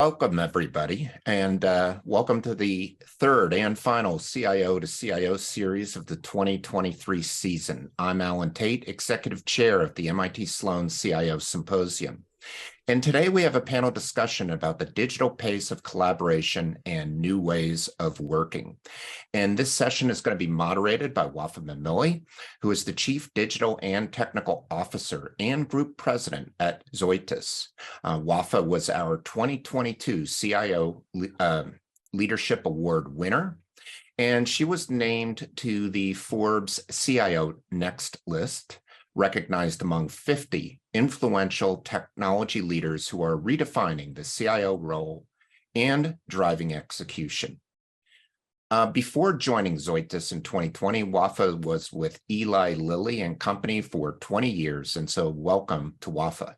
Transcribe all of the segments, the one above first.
Welcome, everybody, and welcome to the third and final CIO to CIO series of the 2023 season. I'm Alan Tate, Executive Chair of the MIT Sloan CIO Symposium. And today we have a panel discussion about the digital pace of collaboration and new ways of working. And this session is going to be moderated by Wafaa Mamilli, who is the Chief Digital and Technical Officer and Group President at Zoetis. Wafaa was our 2022 CIO Leadership Award winner, and she was named to the Forbes CIO Next list, recognized among 50 influential technology leaders who are redefining the CIO role and driving execution. Before joining Zoetis in 2020, Wafaa was with Eli Lilly and Company for 20 years, and so welcome to Wafaa.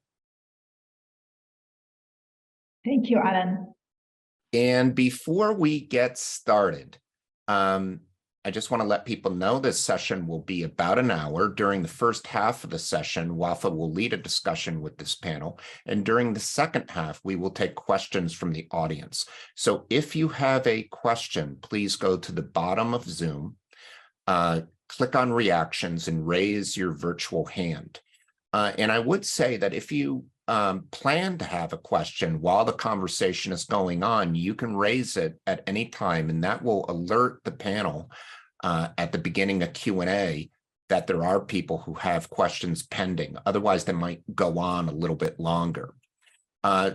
Thank you, Alan. And before we get started, I just want to let people know this session will be about an hour. During the first half of the session, Wafaa will lead a discussion with this panel. And during the second half, we will take questions from the audience. So if you have a question, please go to the bottom of Zoom, click on reactions and raise your virtual hand. And I would say that if you plan to have a question while the conversation is going on, you can raise it at any time, and that will alert the panel at the beginning of Q&A that there are people who have questions pending. Otherwise, they might go on a little bit longer.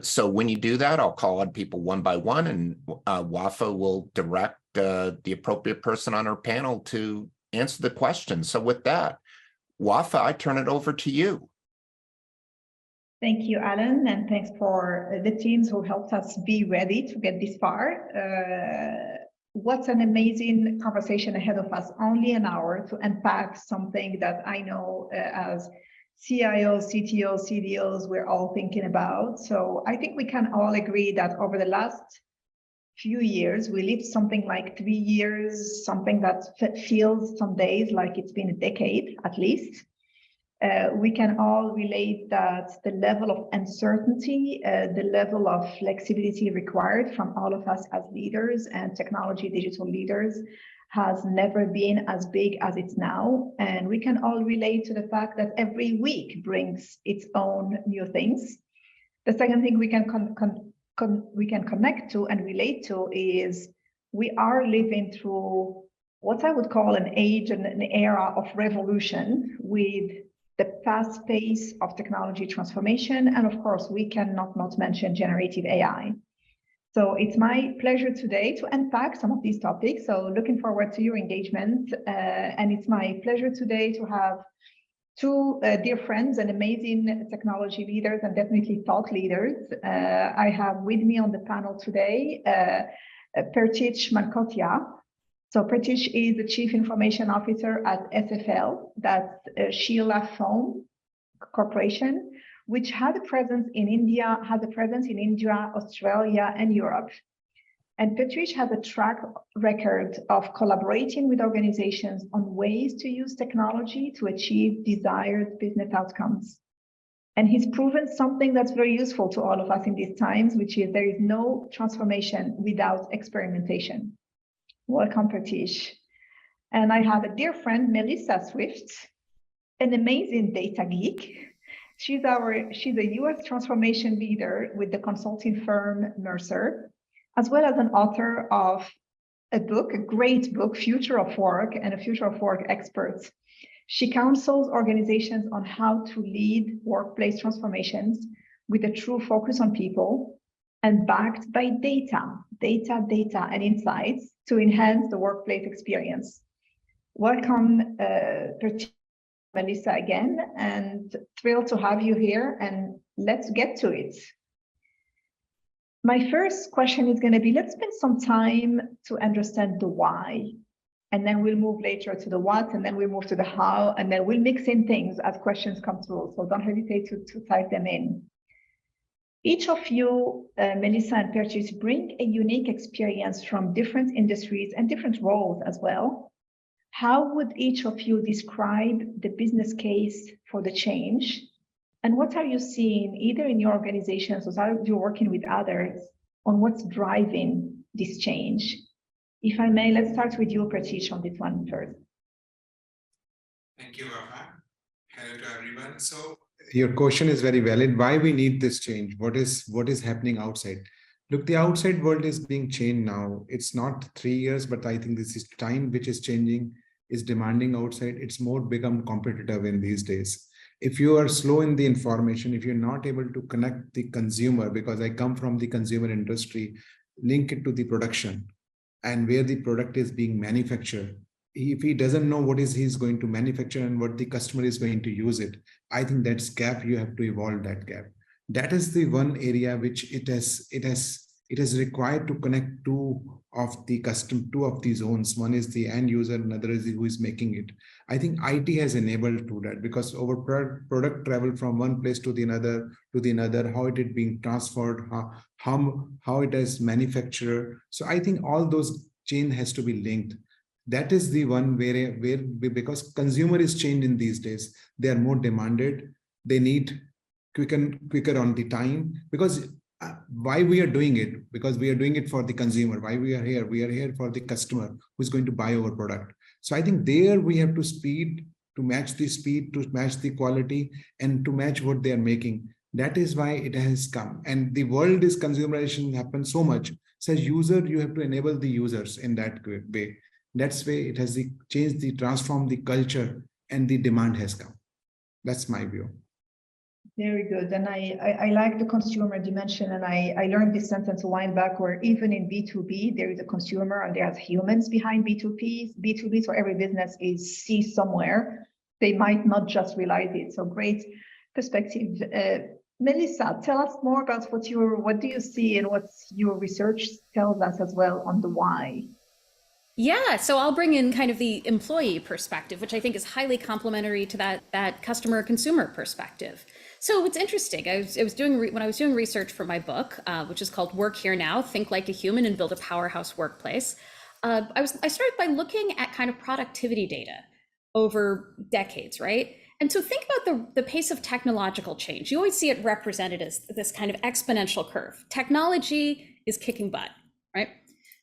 So when you do that, I'll call on people one by one, and Wafaa will direct the appropriate person on our panel to answer the question. So with that, Wafaa, I turn it over to you. Thank you, Alan, and thanks for the teams who helped us be ready to get this far. What an amazing conversation ahead of us, only an hour to unpack something that I know as CIOs, CTOs, CDOs, we're all thinking about. So I think we can all agree that over the last few years, we lived something like 3 years, something that feels some days like it's been a decade at least. We can all relate that the level of uncertainty, the level of flexibility required from all of us as leaders and technology digital leaders has never been as big as it's now. And we can all relate to the fact that every week brings its own new things. The second thing we can connect to and relate to is we are living through what I would call an age and an era of revolution with the fast pace of technology transformation. And of course, we cannot not mention generative AI. So it's my pleasure today to unpack some of these topics. So looking forward to your engagement. And it's my pleasure today to have two dear friends and amazing technology leaders and definitely thought leaders. I have with me on the panel today, Pertisth Mankotia. So Pertisth is the Chief Information Officer at SFL, that's Sheela Foam Corporation, which has a presence in India, Australia, and Europe. And Pertisth has a track record of collaborating with organizations on ways to use technology to achieve desired business outcomes. And he's proven something that's very useful to all of us in these times, which is there is no transformation without experimentation. Welcome, Pertisth. And I have a dear friend, Melissa Swift, an amazing data geek. She's a US transformation leader with the consulting firm Mercer, as well as an author of a book, a great book, Future of Work, and a Future of Work expert. She counsels organizations on how to lead workplace transformations with a true focus on people and backed by data, and insights to enhance the workplace experience. Welcome, Melissa, again, and thrilled to have you here, and let's get to it. My first question is going to be, let's spend some time to understand the why, and then we'll move later to the what, and then we'll move to the how, and then we'll mix in things as questions come through, so don't hesitate to type them in. Each of you, Melissa and Pertisth, bring a unique experience from different industries and different roles as well. How would each of you describe the business case for the change? And what are you seeing either in your organizations or are you working with others on what's driving this change. If I may, let's start with you, Pertisth, on this one first. Thank you, Wafaa. Hello to everyone. So your question is very valid. Why we need this change? What is happening outside? Look, the outside world is being changed now. It's not 3 years, but I think this is time which is changing, is demanding outside. It's more become competitive in these days. If you are slow in the information, if you're not able to connect the consumer, because I come from the consumer industry, link it to the production and where the product is being manufactured. If he doesn't know what is he's going to manufacture and what the customer is going to use it, I think that's gap. You have to evolve that gap. That is the one area which it is required to connect two of the zones. One is the end user, another is who is making it. I think IT has enabled to that, because our product travel from one place to the another, how it is being transferred, how it is manufactured. So I think all those chain has to be linked. That is the one where because consumer is changing these days, they are more demanded. They need quicker on the time, because why we are doing it? Because we are doing it for the consumer. Why we are here? We are here for the customer who's going to buy our product. So I think there we have to match the speed, to match the quality, and to match what they are making. That is why it has come. And the world is consumerization happens so much. So as user, you have to enable the users in that way. That's way it has transformed the culture, and the demand has come. That's my view. Very good. And I like the consumer dimension. And I learned this sentence a while back, where even in B2B, there is a consumer and there's humans behind B2B. So every business is C somewhere. They might not just realize it. So great perspective. Melissa, tell us more about what do you see and what your research tells us as well on the why. Yeah, so I'll bring in kind of the employee perspective, which I think is highly complementary to that customer consumer perspective. So it's interesting. When I was doing research for my book, which is called Work Here Now: Think Like a Human and Build a Powerhouse Workplace. I started by looking at kind of productivity data over decades, right? And so think about the pace of technological change. You always see it represented as this kind of exponential curve. Technology is kicking butt, right?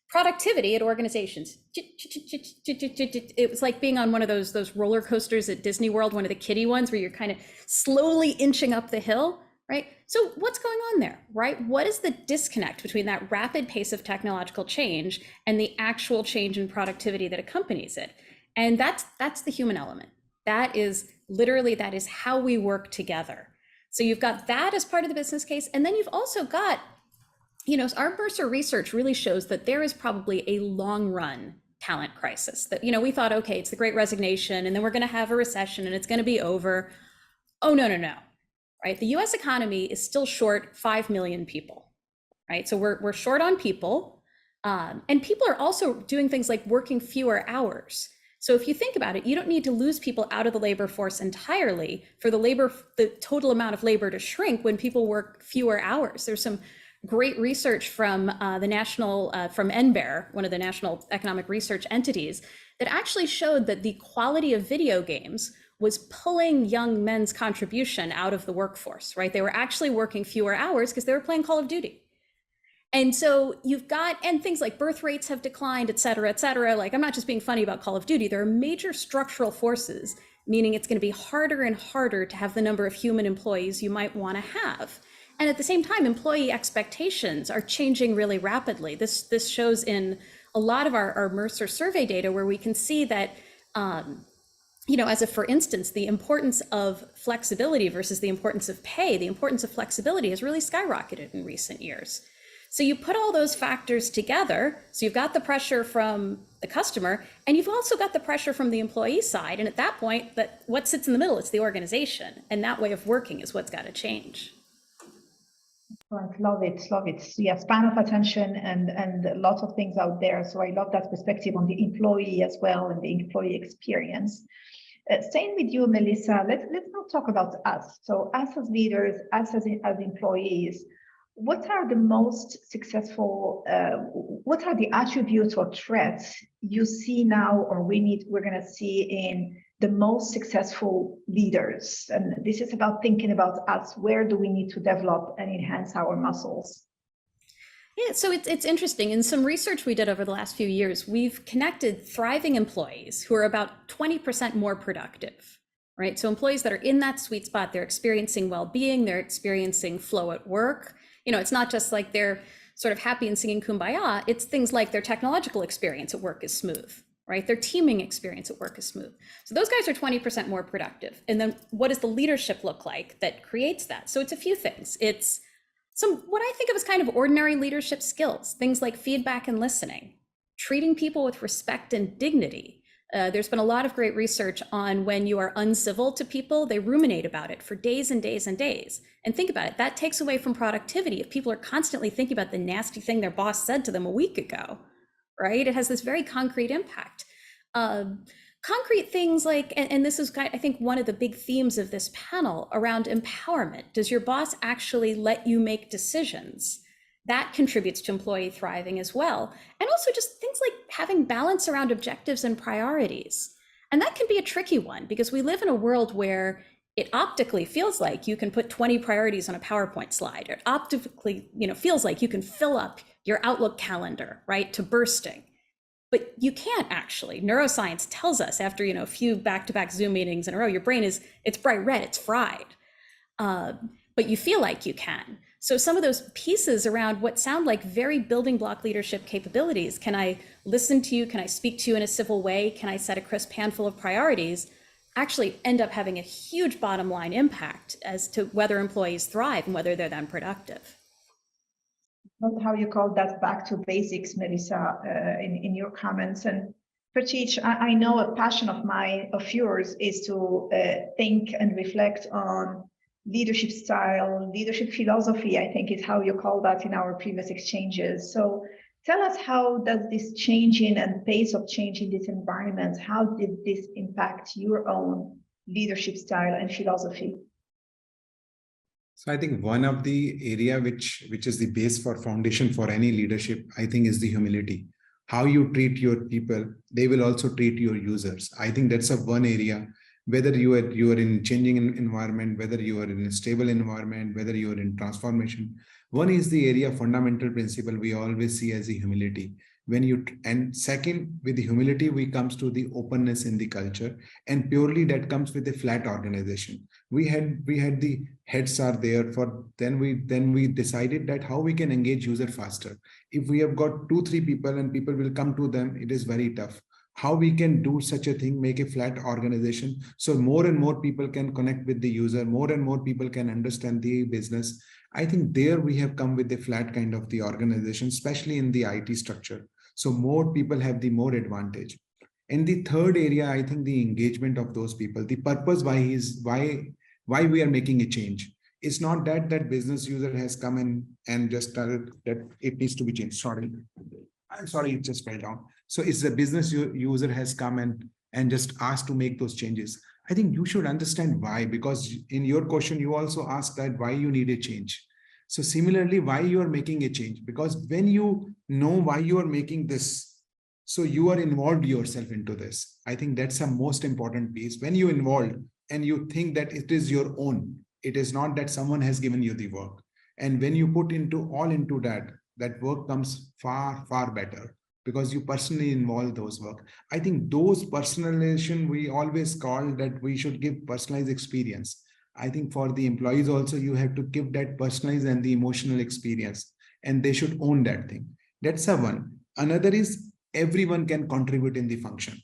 Productivity at organizations, it was like being on one of those roller coasters at Disney World, one of the kiddie ones where you're kind of slowly inching up the hill, right? So what's going on there, right? What is the disconnect between that rapid pace of technological change and the actual change in productivity that accompanies it? And that's the human element. That is how we work together. So you've got that as part of the business case. And then you've also got, our Mercer research really shows that there is probably a long run talent crisis that, we thought, okay, it's the Great Resignation, and then we're going to have a recession and it's going to be over. Oh, no, right? The US economy is still short 5 million people, right? So we're short on people. And people are also doing things like working fewer hours. So if you think about it, you don't need to lose people out of the labor force entirely for the total amount of labor to shrink when people work fewer hours. There's some great research from from NBER, one of the national economic research entities, that actually showed that the quality of video games was pulling young men's contribution out of the workforce, right? They were actually working fewer hours because they were playing Call of Duty. And so and things like birth rates have declined, et cetera, et cetera. Like, I'm not just being funny about Call of Duty. There are major structural forces, meaning it's going to be harder and harder to have the number of human employees you might want to have. And at the same time, employee expectations are changing really rapidly. This shows in a lot of our Mercer survey data, where we can see that, for instance, the importance of flexibility versus the importance of pay, the importance of flexibility has really skyrocketed in recent years. So you put all those factors together, so you've got the pressure from the customer, and you've also got the pressure from the employee side. And at that point, what sits in the middle? It's the organization. And that way of working is what's got to change. Love it. Yeah, span of attention and lots of things out there. So I love that perspective on the employee as well, and the employee experience. Staying with you, Melissa, let's now talk about us. So us as leaders, us as employees, what are the most successful, what are the attributes or threats you see now, or we're going to see in the most successful leaders? And this is about thinking about us. Where do we need to develop and enhance our muscles? Yeah, so it's interesting. In some research we did over the last few years, we've connected thriving employees who are about 20% more productive, right? So employees that are in that sweet spot, they're experiencing well-being, they're experiencing flow at work. It's not just like they're sort of happy and singing kumbaya, it's things like their technological experience at work is smooth, right? Their teaming experience at work is smooth. So those guys are 20% more productive. And then what does the leadership look like that creates that? So it's a few things. It's what I think of as kind of ordinary leadership skills, things like feedback and listening, treating people with respect and dignity. There's been a lot of great research on when you are uncivil to people, they ruminate about it for days and days and days. And think about it, that takes away from productivity. If people are constantly thinking about the nasty thing their boss said to them a week ago, right? It has this very concrete impact. Concrete things like, and this is, I think, one of the big themes of this panel around empowerment. Does your boss actually let you make decisions? That contributes to employee thriving as well. And also just things like having balance around objectives and priorities. And that can be a tricky one because we live in a world where it optically feels like you can put 20 priorities on a PowerPoint slide. It optically, feels like you can fill up your Outlook calendar, right, to bursting. But you can't actually. Neuroscience tells us after a few back-to-back Zoom meetings in a row, your brain it's bright red, it's fried. But you feel like you can. So some of those pieces around what sound like very building block leadership capabilities, can I listen to you? Can I speak to you in a civil way? Can I set a crisp handful of priorities? Actually end up having a huge bottom line impact as to whether employees thrive and whether they're then productive. Not how you call that back to basics, Melissa, in your comments. And Pertisth, I know a passion of yours is to think and reflect on leadership style, leadership philosophy, I think is how you call that in our previous exchanges. So tell us, how does this changing and pace of change in this environment, how did this impact your own leadership style and philosophy? So I think one of the area which is the base for foundation for any leadership, I think, is the humility. How you treat your people, they will also treat your users. I think that's one area, whether you are in changing environment, whether you are in a stable environment, whether you are in transformation. One is the area fundamental principle we always see as the humility. And second, with the humility, we comes to the openness in the culture, and purely that comes with a flat organization. We had the heads are there for, then we decided that how we can engage user faster. If we have got 2-3 people and people will come to them, it is very tough. How we can do such a thing, make a flat organization, so more and more people can connect with the user, more and more people can understand the business. I think there we have come with a flat kind of the organization, especially in the IT structure. So more people have the more advantage. And the third area, I think the engagement of those people, the purpose why we are making a change. It's not that business user has come in and just started that it needs to be changed. I'm sorry, it just fell down. So it's the business user has come and just asked to make those changes. I think you should understand why, because in your question, you also asked that why you need a change. So similarly, why you are making a change, because when you know why you are making this, so you are involved yourself into this. I think that's the most important piece. When you involved and you think that it is your own, it is not that someone has given you the work. And when you put all into that work comes far, far better because you personally involve those work. I think those personalization, we always call that we should give personalized experience. I think for the employees also, you have to give that personalized and the emotional experience, and they should own that thing. That's one. Another is everyone can contribute in the function.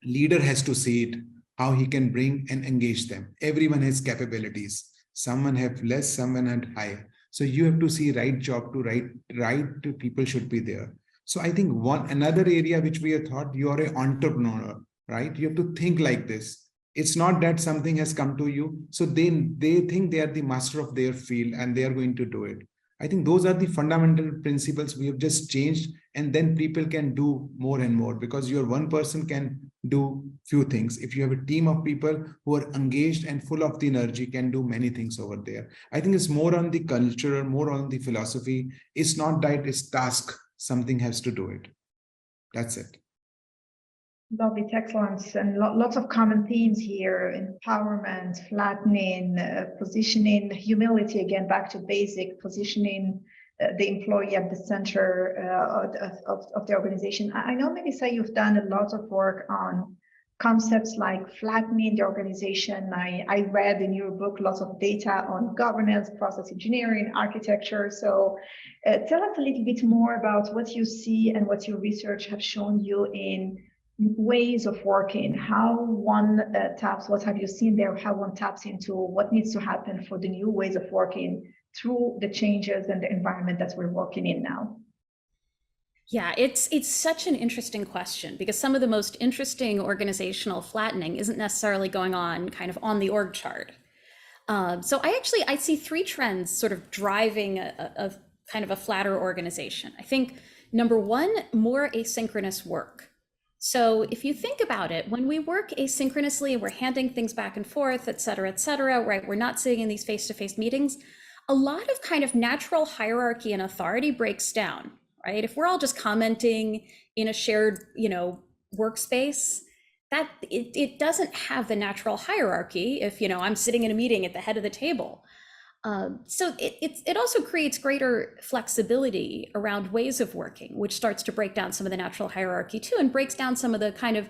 Leader has to see it, how he can bring and engage them. Everyone has capabilities. Someone have less, someone had higher. So you have to see right job to right people should be there. So I think another area which we have thought, you are an entrepreneur, right? You have to think like this. It's not that something has come to you. So they think they are the master of their field and they are going to do it. I think those are the fundamental principles we have just changed, and then people can do more and more, because your one person can do few things. If you have a team of people who are engaged and full of the energy, can do many things over there. I think it's more on the culture, more on the philosophy. It's not that it's task, something has to do it. That's it. Love it, excellence, and lots of common themes here: empowerment, flattening, positioning, humility, again back to basic, positioning, the employee at the center of the organization. I know, Melissa, you've done a lot of work on concepts like flattening the organization. I read in your book lots of data on governance, process engineering, architecture. So tell us a little bit more about what you see and what your research have shown you in ways of working, how one taps, what have you seen there, how one taps into what needs to happen for the new ways of working through the changes and the environment that we're working in now. Yeah, it's such an interesting question, because some of the most interesting organizational flattening isn't necessarily going on kind of on the org chart. So I see three trends sort of driving a kind of a flatter organization. I think number one, more asynchronous work. So if you think about it, when we work asynchronously, we're handing things back and forth, et cetera, right? We're not sitting in these face-to-face meetings. A lot of kind of natural hierarchy and authority breaks down, right? If we're all just commenting in a shared, workspace, that it doesn't have the natural hierarchy if, I'm sitting in a meeting at the head of the table. So it also creates greater flexibility around ways of working, which starts to break down some of the natural hierarchy too, and breaks down some of the kind of,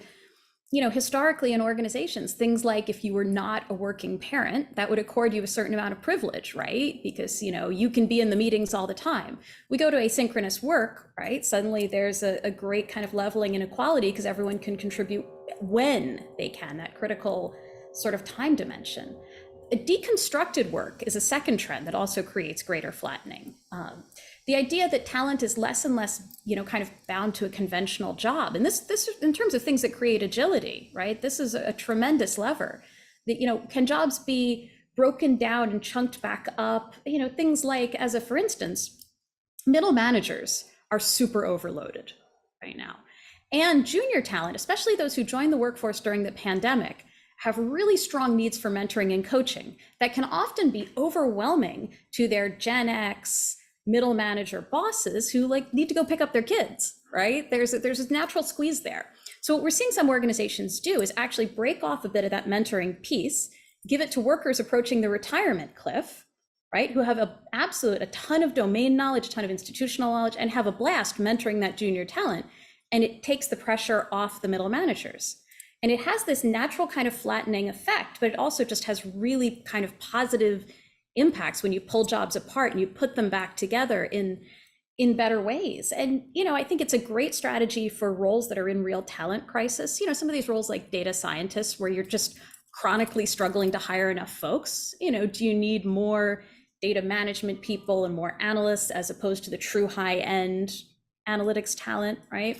historically in organizations, things like if you were not a working parent, that would accord you a certain amount of privilege, right? Because, you can be in the meetings all the time. We go to asynchronous work, right? Suddenly there's a great kind of leveling inequality because everyone can contribute when they can, that critical sort of time dimension. Deconstructed work is a second trend that also creates greater flattening. The idea that talent is less and less, kind of bound to a conventional job. And this in terms of things that create agility, right? This is a tremendous lever. That, can jobs be broken down and chunked back up? Things like, for instance, middle managers are super overloaded right now. And junior talent, especially those who joined the workforce during the pandemic, have really strong needs for mentoring and coaching that can often be overwhelming to their Gen X middle manager bosses who need to go pick up their kids, right? There's a natural squeeze there. So what we're seeing some organizations do is actually break off a bit of that mentoring piece, give it to workers approaching the retirement cliff, right? Who have a ton of domain knowledge, a ton of institutional knowledge, and have a blast mentoring that junior talent. And it takes the pressure off the middle managers. And it has this natural kind of flattening effect, but it also just has really kind of positive impacts when you pull jobs apart and you put them back together in better ways. And, I think it's a great strategy for roles that are in real talent crisis. Some of these roles like data scientists, where you're just chronically struggling to hire enough folks. Do you need more data management people and more analysts as opposed to the true high-end analytics talent, right?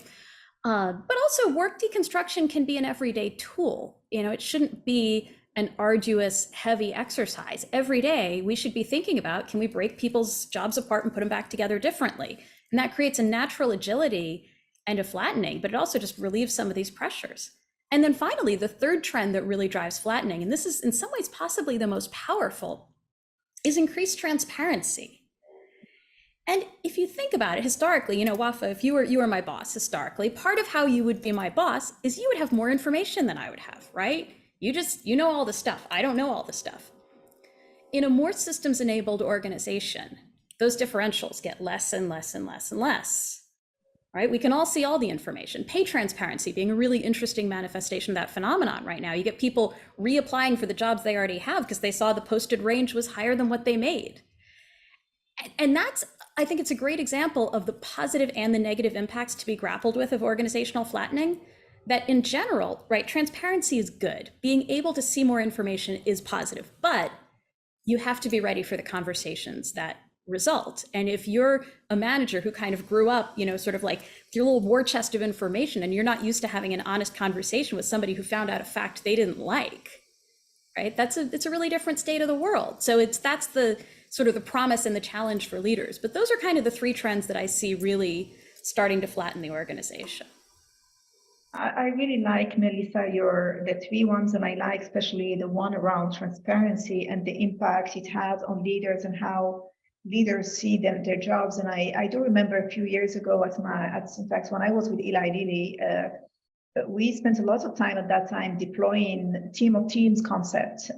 But also work deconstruction can be an everyday tool. It shouldn't be an arduous, heavy exercise. Every day we should be thinking about, can we break people's jobs apart and put them back together differently? And that creates a natural agility and a flattening, but it also just relieves some of these pressures. And then finally, the third trend that really drives flattening, and this is in some ways possibly the most powerful, is increased transparency. And if you think about it historically, Wafaa, if you were my boss historically, part of how you would be my boss is you would have more information than I would have, right? You know all the stuff. I don't know all the stuff. In a more systems enabled organization, those differentials get less and less and less and less, right? We can all see all the information. Pay transparency being a really interesting manifestation of that phenomenon right now. You get people reapplying for the jobs they already have because they saw the posted range was higher than what they made. And I think it's a great example of the positive and the negative impacts to be grappled with of organizational flattening, that in general, right, transparency is good. Being able to see more information is positive, but you have to be ready for the conversations that result. And if you're a manager who kind of grew up, sort of like your little war chest of information, and you're not used to having an honest conversation with somebody who found out a fact they didn't like, right? It's a really different state of the world. So that's the sort of the promise and the challenge for leaders. But those are kind of the three trends that I see really starting to flatten the organization. I really like, Melissa, the three ones, and I like especially the one around transparency and the impact it has on leaders and how leaders see their jobs. And I do remember a few years ago, in fact, when I was with Eli Lilly, we spent a lot of time at that time deploying team of teams concept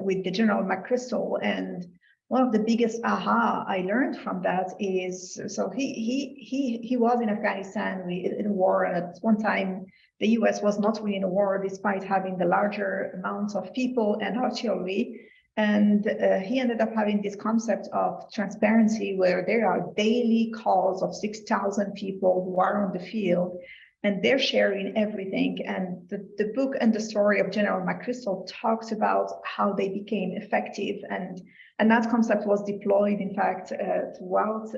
with the General McChrystal. And one of the biggest aha I learned from that is, so he was in Afghanistan in a war, and at one time the US was not really in a war despite having the larger amounts of people and artillery. And he ended up having this concept of transparency, where there are daily calls of 6,000 people who are on the field, and they're sharing everything. And the book and the story of General McChrystal talks about how they became effective. And that concept was deployed, in fact, throughout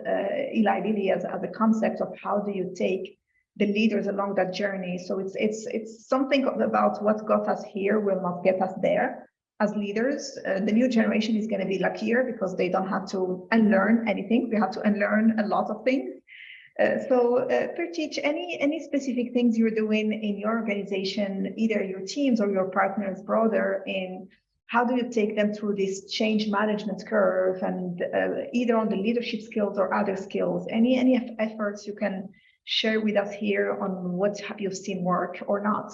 Eli Lilly as a concept of how do you take the leaders along that journey. So it's something about what got us here will not get us there. As leaders, the new generation is going to be luckier because they don't have to unlearn anything. We have to unlearn a lot of things. Pertisth, any specific things you're doing in your organization, either your teams or your partners broader, in how do you take them through this change management curve, and either on the leadership skills or other skills? Any efforts you can share with us here on what have you seen work or not?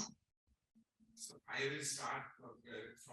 So I will start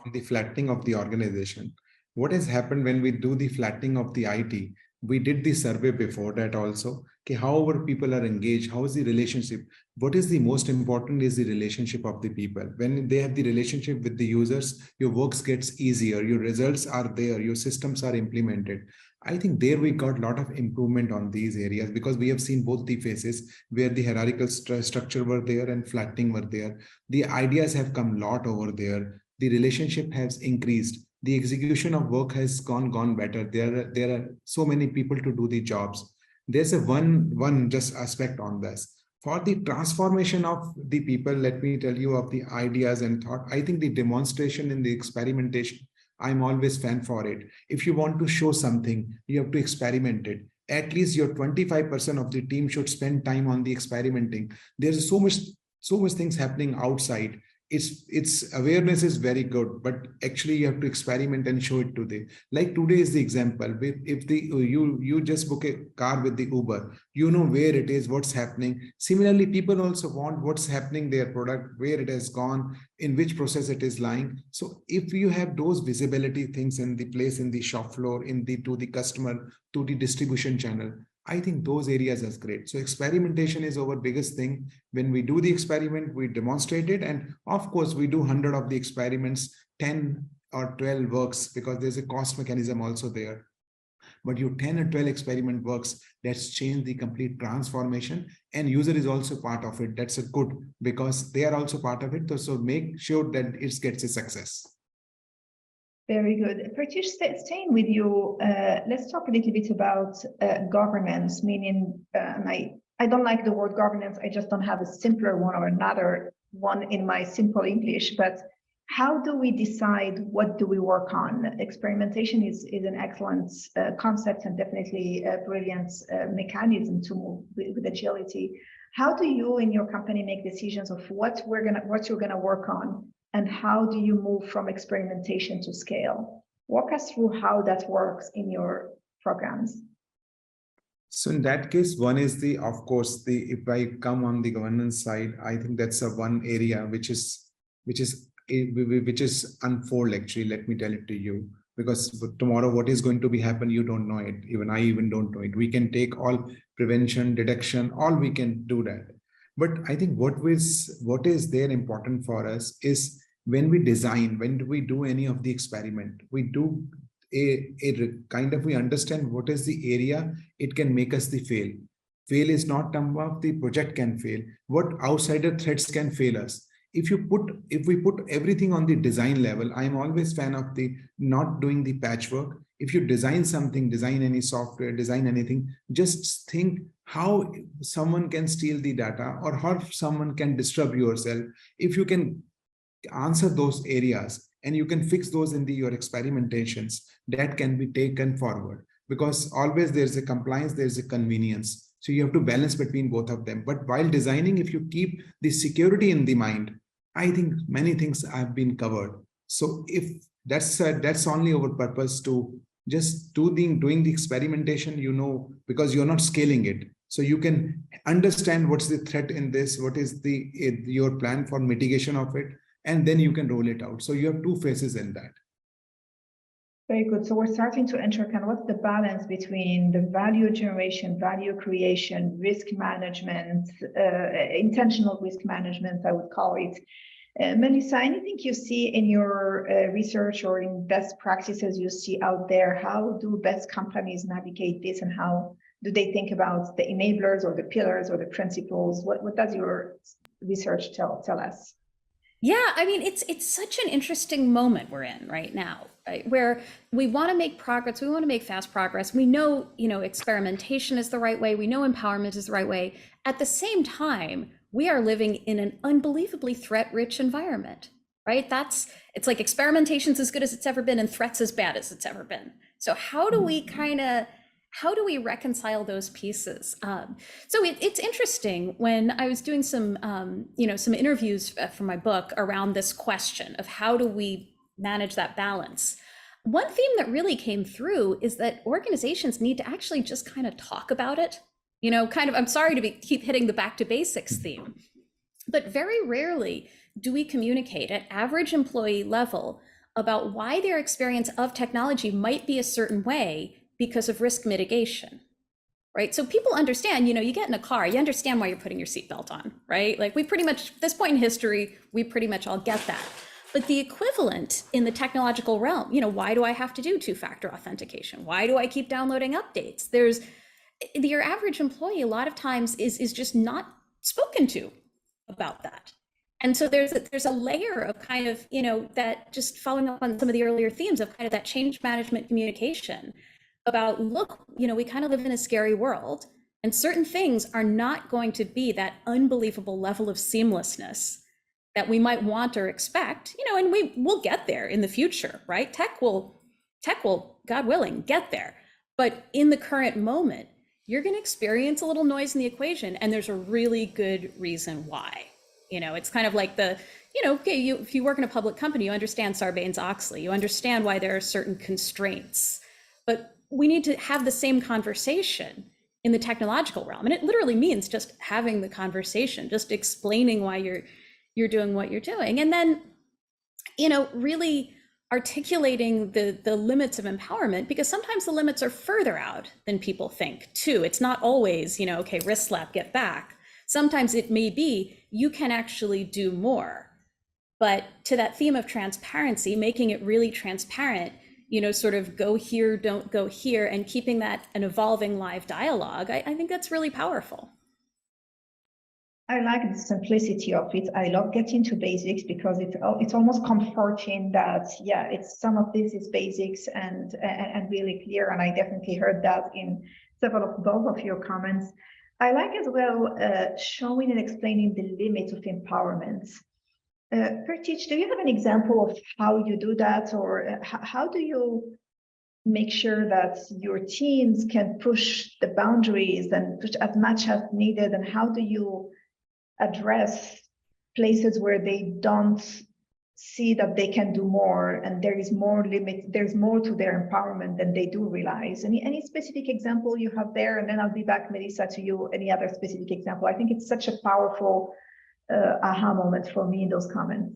from the flattening of the organization. What has happened when we do the flattening of the IT? We did the survey before that also. Okay, how our people are engaged, how is the relationship? What is the most important is the relationship of the people. When they have the relationship with the users, your works gets easier, your results are there, your systems are implemented. I think there we got a lot of improvement on these areas, because we have seen both the phases where the hierarchical structure were there and flattening were there. The ideas have come a lot over there. The relationship has increased. The execution of work has gone better. There are so many people to do the jobs. There's a one just aspect on this. For the transformation of the people, let me tell you of the ideas and thought. I think the demonstration and the experimentation, I'm always fan for it. If you want to show something, you have to experiment it. At least your 25% of the team should spend time on the experimenting. There's so much things happening outside. Its awareness is very good, but actually you have to experiment and show it to them. Like today is the example. If you just book a car with the Uber, you know where it is, what's happening. Similarly, people also want what's happening, their product, where it has gone, in which process it is lying. So if you have those visibility things in the place, in the shop floor, to the customer, to the distribution channel, I think those areas are great. So experimentation is our biggest thing. When we do the experiment, we demonstrate it. And of course, we do 100 of the experiments, 10 or 12 works, because there's a cost mechanism also there. But your 10 or 12 experiment works, that's changed the complete transformation. And user is also part of it. That's a good, because they are also part of it. So make sure that it gets a success. Very good. Pertisth, staying with you, let's talk a little bit about governance, meaning, and I don't like the word governance, I just don't have a simpler one or another one in my simple English, but how do we decide what do we work on? Experimentation is an excellent concept, and definitely a brilliant mechanism to move with agility. How do you in your company make decisions of what you're gonna work on? And how do you move from experimentation to scale? Walk us through how that works in your programs. So in that case, one is of course, if I come on the governance side, I think that's one area which is unfold actually. Let me tell it to you, because tomorrow what is going to be happen, you don't know it. Even I don't know it. We can take all prevention, detection, all we can do that. But I think what is there important for us is when we design, when do we do any of the experiment, we do we understand what is the area it can make us the fail. Fail is not about the project can fail. What outsider threats can fail us. If we put everything on the design level, I'm always fan of the not doing the patchwork. If you design something, design any software, design anything, just think how someone can steal the data or how someone can disturb yourself. If you can answer those areas and you can fix those in your experimentations, that can be taken forward, because always there's a compliance, there's a convenience. So you have to balance between both of them. But while designing, if you keep the security in the mind, I think many things have been covered. So if that's only our purpose, to just doing the experimentation, because you're not scaling it. So you can understand what's the threat in this, what is your plan for mitigation of it, and then you can roll it out. So you have two phases in that. Very good. So we're starting to enter kind of what's the balance between the value generation, value creation, risk management, intentional risk management, I would call it. Melissa, anything you see in your research or in best practices you see out there? How do best companies navigate this, and how do they think about the enablers or the pillars or the principles? What does your research tell us? Yeah, I mean, it's such an interesting moment we're in right now, right? Where we want to make progress, we want to make fast progress. We know, experimentation is the right way. We know empowerment is the right way. At the same time, we are living in an unbelievably threat-rich environment, right? It's like experimentation's as good as it's ever been and threats as bad as it's ever been. So how do we reconcile those pieces? So it's interesting. When I was doing some interviews for my book around this question of how do we manage that balance, one theme that really came through is that organizations need to actually just kind of talk about it. I'm sorry to keep hitting the back to basics theme, but very rarely do we communicate at average employee level about why their experience of technology might be a certain way because of risk mitigation, right? So people understand, you get in a car, you understand why you're putting your seatbelt on, right? Like we pretty much, at this point in history, we pretty much all get that. But the equivalent in the technological realm, why do I have to do two-factor authentication? Why do I keep downloading updates? Your average employee a lot of times is just not spoken to about that. And so there's a layer of kind of, that just following up on some of the earlier themes of kind of that change management communication about, look, we kind of live in a scary world, and certain things are not going to be that unbelievable level of seamlessness that we might want or expect, and we'll get there in the future, right? Tech will, God willing, get there. But in the current moment, you're going to experience a little noise in the equation, and there's a really good reason why. It's kind of like if you work in a public company, you understand Sarbanes-Oxley, you understand why there are certain constraints, but we need to have the same conversation in the technological realm. And it literally means just having the conversation, just explaining why you're doing what you're doing. And then, really articulating the limits of empowerment, because sometimes the limits are further out than people think too. It's not always, okay, wrist slap, get back. Sometimes it may be, you can actually do more. But to that theme of transparency, making it really transparent, sort of go here, don't go here, and keeping that an evolving live dialogue, I think that's really powerful. I like the simplicity of it. I love getting to basics because it's almost comforting that, yeah, it's some of this is basics and really clear. And I definitely heard that in several of both of your comments. I like as well showing and explaining the limits of empowerment. Pertisth, do you have an example of how you do that, or how do you make sure that your teams can push the boundaries and push as much as needed, and how do you address places where they don't see that they can do more and there is more limit, there's more to their empowerment than they do realize? Any specific example you have there? And then I'll be back, Melissa, to you. Any other specific example? I think it's such a powerful aha moment for me in those comments.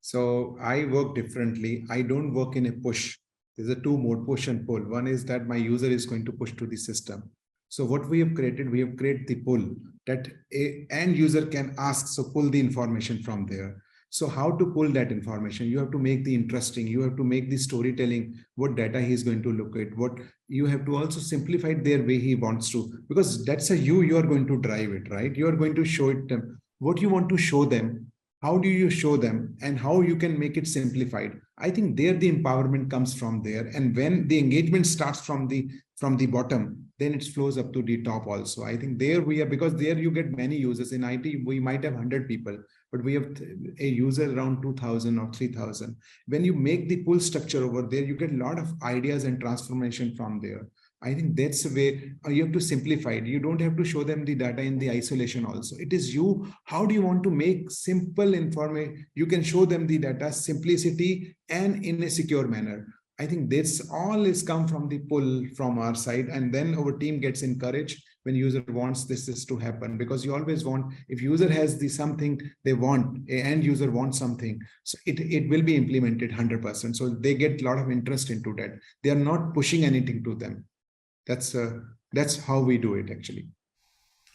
So I work differently. I don't work in a push. There's a two mode, push and pull. One is that my user is going to push to the system. So what we have created the pull, that an end user can ask, so pull the information from there. So how to pull that information? You have to make the interesting, you have to make the storytelling, what data he's going to look at, what you have to also simplify their way he wants to, because that's you are going to drive it, right? You are going to show it them, what you want to show them, how do you show them, and how you can make it simplified. I think there the empowerment comes from there. And when the engagement starts from the bottom, then it flows up to the top also. I think there we are, because there you get many users. In IT, we might have 100 people, but we have a user around 2,000 or 3,000. When you make the pull structure over there, you get a lot of ideas and transformation from there. I think that's the way you have to simplify it. You don't have to show them the data in the isolation also. It is you. How do you want to make simple information? You can show them the data, simplicity, and in a secure manner. I think this all is come from the pull from our side, and then our team gets encouraged when user wants this is to happen, because you always want, if user has the something they want, end user wants something, so it will be implemented 100%. So they get a lot of interest into that. They are not pushing anything to them. That's how we do it actually.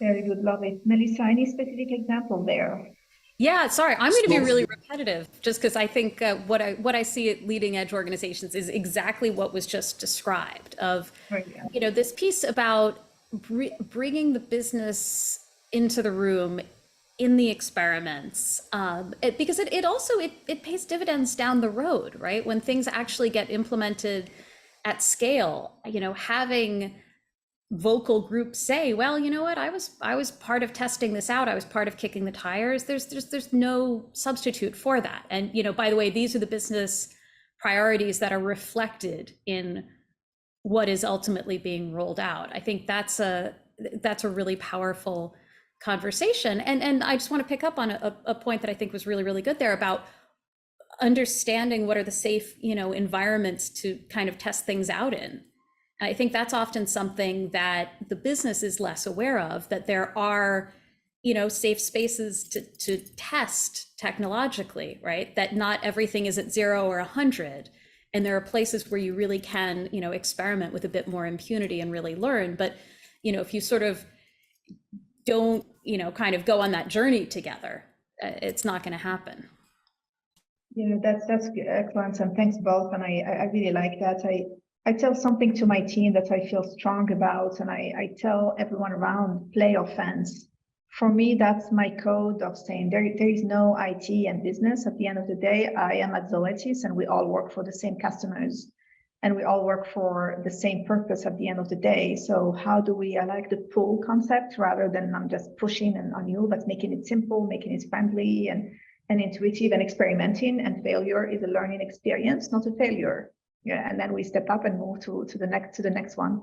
Very good, love it. Melissa, any specific example there? Yeah, sorry, I'm going to be really repetitive just because I think what I see at leading edge organizations is exactly what was just described of, you know, this piece about bringing the business into the room in the experiments, because it also pays dividends down the road, right? When things actually get implemented at scale, you know, having vocal groups say, well, you know what, I was part of testing this out, I was part of kicking the tires. There's no substitute for that. And, you know, by the way, these are the business priorities that are reflected in what is ultimately being rolled out. I think that's a really powerful conversation. And I just want to pick up on a point that I think was really, really good there about understanding what are the safe, you know, environments to kind of test things out in. I think that's often something that the business is less aware of, that there are, you know, safe spaces to test technologically, right? That not everything is at 0 or 100. And there are places where you really can, you know, experiment with a bit more impunity and really learn. But, you know, if you sort of don't, you know, kind of go on that journey together, it's not going to happen. Yeah, that's excellent. And thanks both. And I really like that. I tell something to my team that I feel strong about, and I tell everyone around, play offense. For me, that's my code of saying there is no IT and business. At the end of the day, I am at Zoetis and we all work for the same customers and we all work for the same purpose at the end of the day. So how do we, I like the pull concept rather than I'm just pushing on you, but making it simple, making it friendly and intuitive and experimenting, and failure is a learning experience, not a failure. Yeah, and then we step up and move to the next one.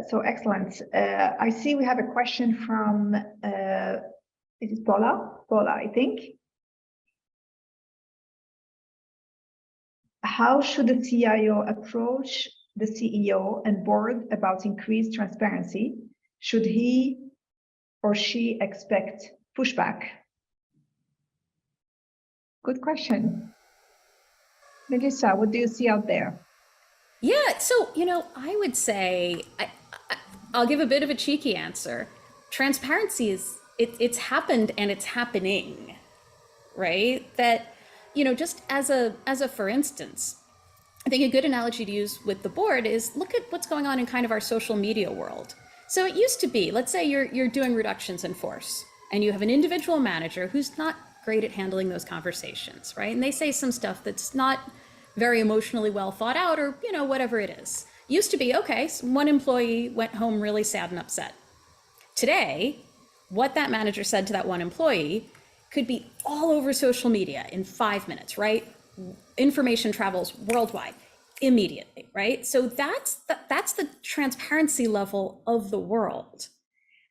So excellent. I see we have a question from is it Paula? Paula, I think. How should the CIO approach the CEO and board about increased transparency? Should he or she expect pushback? Good question. Melissa, what do you see out there? Yeah, so, you know, I would say, I'll give a bit of a cheeky answer. Transparency is, it's happened and it's happening, right? That, you know, just as a for instance, I think a good analogy to use with the board is look at what's going on in kind of our social media world. So it used to be, let's say you're doing reductions in force and you have an individual manager who's not great at handling those conversations, right? And they say some stuff that's not very emotionally well thought out, or, you know, whatever it is. Used to be, okay, so one employee went home really sad and upset. Today, what that manager said to that one employee could be all over social media in 5 minutes, right? Information travels worldwide immediately, right? So that's the transparency level of the world.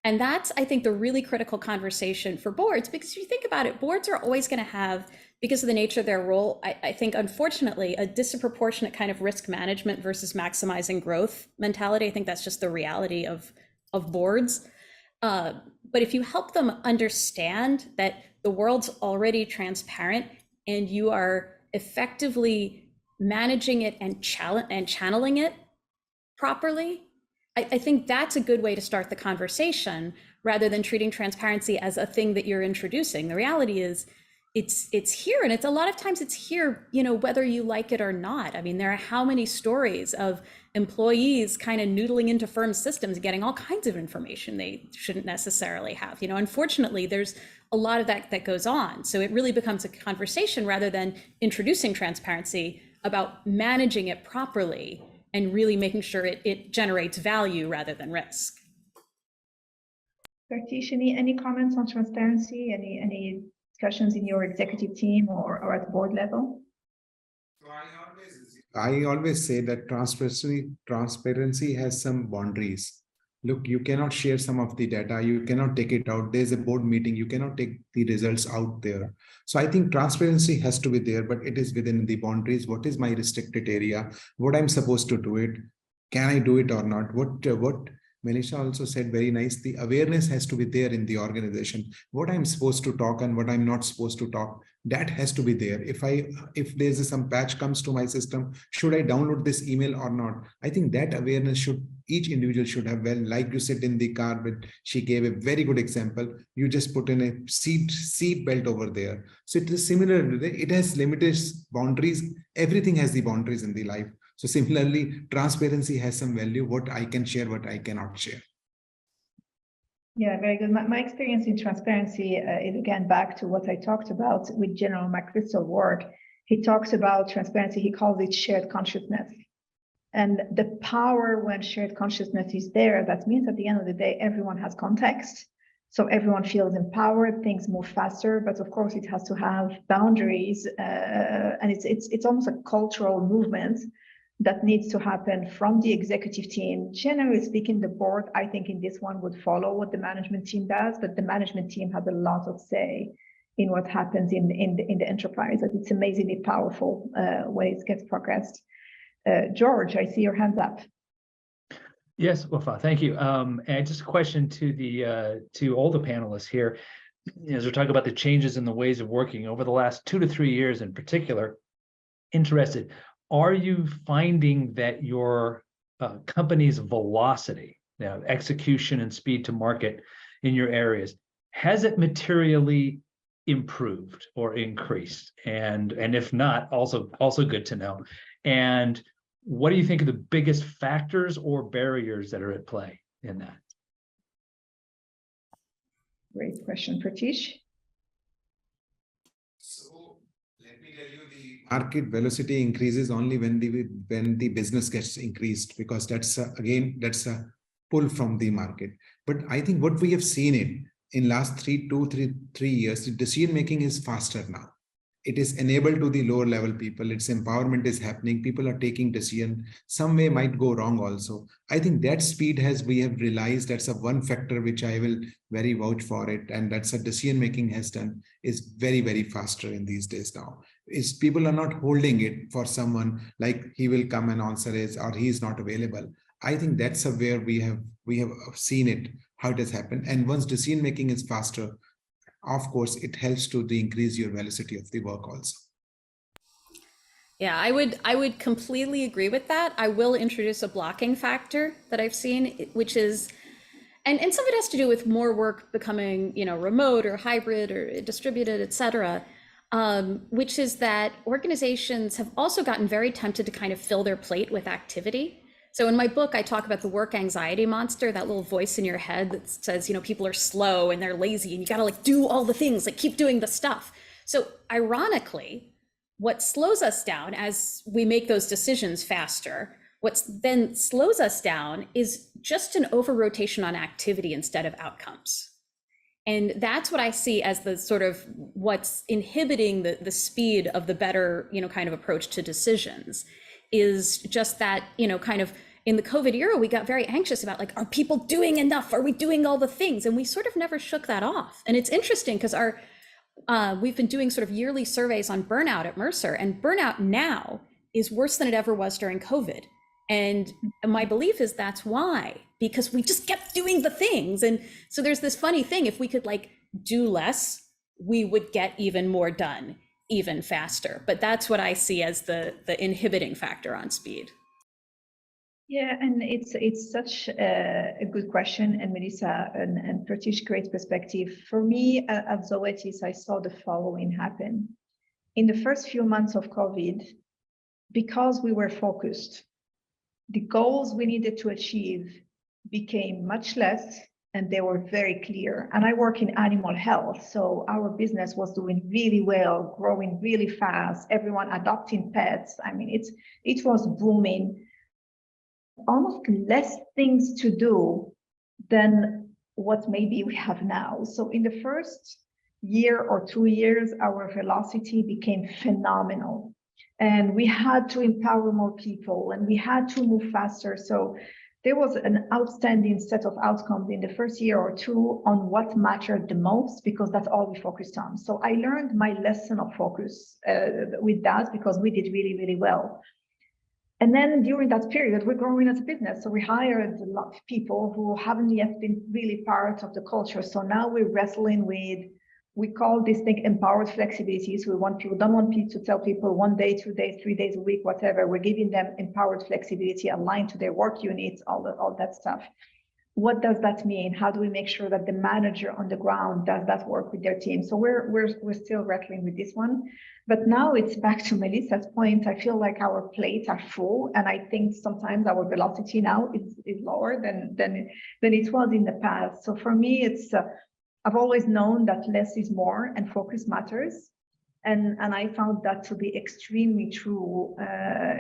And that's, I think, the really critical conversation for boards, because if you think about it, boards are always going to have, because of the nature of their role, I think, unfortunately, a disproportionate kind of risk management versus maximizing growth mentality. I think that's just the reality of boards. But if you help them understand that the world's already transparent and you are effectively managing it and channeling it properly, I think that's a good way to start the conversation, rather than treating transparency as a thing that you're introducing. The reality is it's here, and it's a lot of times it's here, you know, whether you like it or not. I mean, there are how many stories of employees kind of noodling into firm systems and getting all kinds of information they shouldn't necessarily have. You know, unfortunately, there's a lot of that goes on. So it really becomes a conversation rather than introducing transparency about managing it properly and really making sure it generates value rather than risk. Pertisth, any comments on transparency? Any discussions in your executive team or at board level? So I always say that transparency has some boundaries. look, you cannot share some of the data, you cannot take it out. There's a board meeting, you cannot take the results out there. So I think transparency has to be there, but it is within the boundaries. What is my restricted area? What I'm supposed to do it? Can I do it or not? What Melissa also said very nice, the awareness has to be there in the organization. What I'm supposed to talk and what I'm not supposed to talk, that has to be there. If there's some patch comes to my system, should I download this email or not? I think that awareness each individual should have. Well, like you said in the car, but she gave a very good example. You just put in a seat belt over there. So it is similar. It has limited boundaries. Everything has the boundaries in the life. So similarly, transparency has some value, what I can share, what I cannot share. Yeah, very good. My experience in transparency is again back to what I talked about with General McChrystal work. He talks about transparency, he calls it shared consciousness. And the power when shared consciousness is there, that means at the end of the day, everyone has context. So everyone feels empowered, things move faster, but of course it has to have boundaries. And it's almost a cultural movement that needs to happen from the executive team. Generally speaking, the board, I think in this one would follow what the management team does, but the management team has a lot of say in what happens in the enterprise. And it's amazingly powerful when it gets progressed. George, I see your hands up. Yes, Wafaa, thank you. And just a question to all the panelists here. As we're talking about the changes in the ways of working over the last 2 to 3 years in particular, interested, are you finding that your company's velocity, execution and speed to market in your areas, has it materially improved or increased? And if not, also good to know. And what do you think are the biggest factors or barriers that are at play in that? Great question, Pertisth. So let me tell you, the market velocity increases only when the business gets increased, because that's a pull from the market. But I think what we have seen in last 3 years, the decision making is faster now. It is enabled to the lower level people. Its empowerment is happening. People are taking decision. Some way might go wrong also. I think that speed we have realized that's a one factor which I will very vouch for it. And that's a decision making has done is very, very faster in these days now. Is people are not holding it for someone like he will come and answer it or he is not available. I think that's where we have seen it, how it has happened. And once decision making is faster, of course, it helps to increase your velocity of the work also. Yeah, I would completely agree with that. I will introduce a blocking factor that I've seen, which is, and some of it has to do with more work becoming, remote or hybrid or distributed, et cetera, which is that organizations have also gotten very tempted to kind of fill their plate with activity. So in my book, I talk about the work anxiety monster, that little voice in your head that says, people are slow and they're lazy and you gotta do all the things, keep doing the stuff. So ironically, what slows us down as we make those decisions faster, what then slows us down is just an over-rotation on activity instead of outcomes. And that's what I see as the sort of what's inhibiting the speed of the better, kind of approach to decisions, is just that, kind of in the COVID era, we got very anxious about are people doing enough? Are we doing all the things? And we sort of never shook that off. And it's interesting because we've been doing sort of yearly surveys on burnout at Mercer, and burnout now is worse than it ever was during COVID. And my belief is that's why, because we just kept doing the things. And so there's this funny thing, if we could do less, we would get even more done, even faster. But that's what I see as the inhibiting factor on speed. Yeah, and it's such a good question, and Melissa and Pertisth, great perspective. For me at Zoetis, I saw the following happen. In the first few months of COVID, because we were focused, the goals we needed to achieve became much less, and they were very clear. And I work in animal health, so our business was doing really well, growing really fast, everyone adopting pets. I mean, it was booming. Almost less things to do than what maybe we have now. So in the first year or 2 years, our velocity became phenomenal. And we had to empower more people and we had to move faster. So there was an outstanding set of outcomes in the first year or two on what mattered the most, because that's all we focused on. So I learned my lesson of focus with that, because we did really, really well. And then during that period, we're growing as a business. So we hired a lot of people who haven't yet been really part of the culture. So now we're wrestling with, we call this thing empowered flexibilities. We don't want people to tell people 1 day, 2 days, 3 days a week, whatever. We're giving them empowered flexibility aligned to their work units, all that stuff. What does that mean? How do we make sure that the manager on the ground does that work with their team? So we're still wrestling with this one. But now it's back to Melissa's point. I feel like our plates are full, and I think sometimes our velocity now is lower than it was in the past. So for me, it's I've always known that less is more and focus matters. And I found that to be extremely true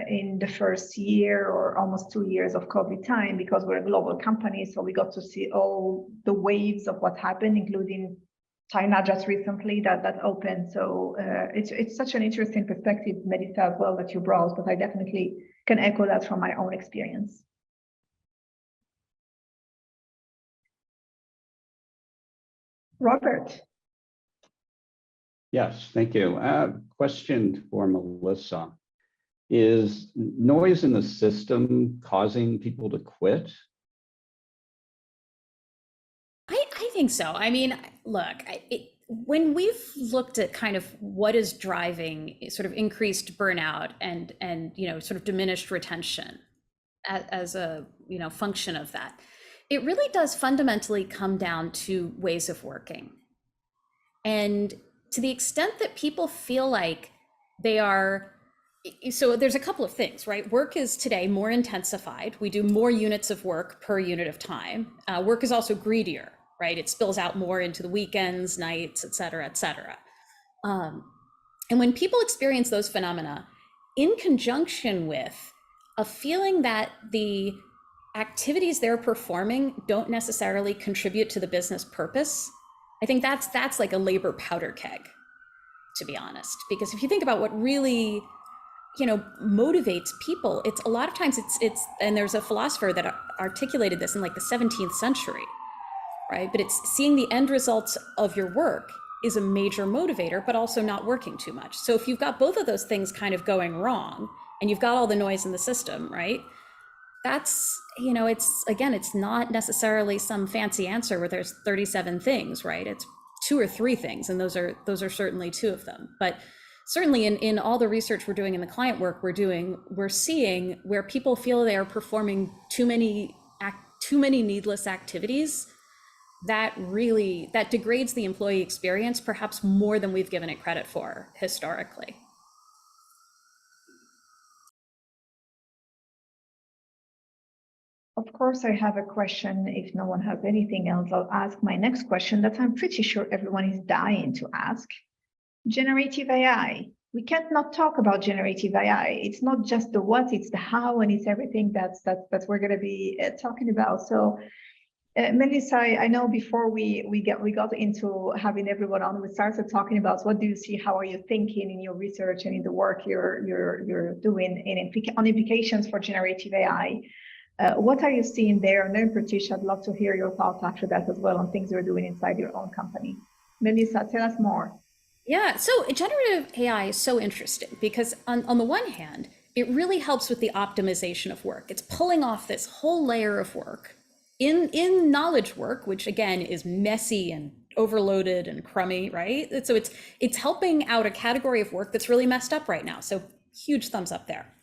in the first year or almost 2 years of COVID time, because we're a global company. So we got to see all the waves of what happened, including China just recently that opened. So it's such an interesting perspective, Melissa, as well, that you brought, but I definitely can echo that from my own experience. Robert. Yes, thank you. Question for Melissa. Is noise in the system causing people to quit? I think so. I mean, look, when we've looked at kind of what is driving sort of increased burnout and sort of diminished retention as a function of that, it really does fundamentally come down to ways of working. And to the extent that people feel like they are, so there's a couple of things, right? Work is today more intensified. We do more units of work per unit of time. Work is also greedier, right? It spills out more into the weekends, nights, et cetera, et cetera. And when people experience those phenomena in conjunction with a feeling that the activities they're performing don't necessarily contribute to the business purpose, I think that's like a labor powder keg, to be honest. Because if you think about what really, motivates people, it's a lot of times it's and there's a philosopher that articulated this in like the 17th century, right? But it's seeing the end results of your work is a major motivator, but also not working too much. So if you've got both of those things kind of going wrong, and you've got all the noise in the system, right? That's, it's not necessarily some fancy answer where there's 37 things, right? It's 2 or 3 things, and those are certainly 2 of them. But certainly in all the research we're doing in the client work we're seeing where people feel they are performing too many needless activities, that degrades the employee experience perhaps more than we've given it credit for historically. Of course, I have a question. If no one has anything else, I'll ask my next question that I'm pretty sure everyone is dying to ask. Generative AI. We can't not talk about generative AI. It's not just the what, it's the how, and it's everything that we're going to be talking about. So, Melissa, I know before we got into having everyone on, we started talking about what do you see, how are you thinking in your research and in the work you're doing on implications for generative AI. What are you seeing there? And then Pertisth, I'd love to hear your thoughts after that as well on things you're doing inside your own company. Melissa, tell us more. Yeah, so generative AI is so interesting because on the one hand, it really helps with the optimization of work. It's pulling off this whole layer of work in knowledge work, which again is messy and overloaded and crummy, right? So it's helping out a category of work that's really messed up right now. So huge thumbs up there.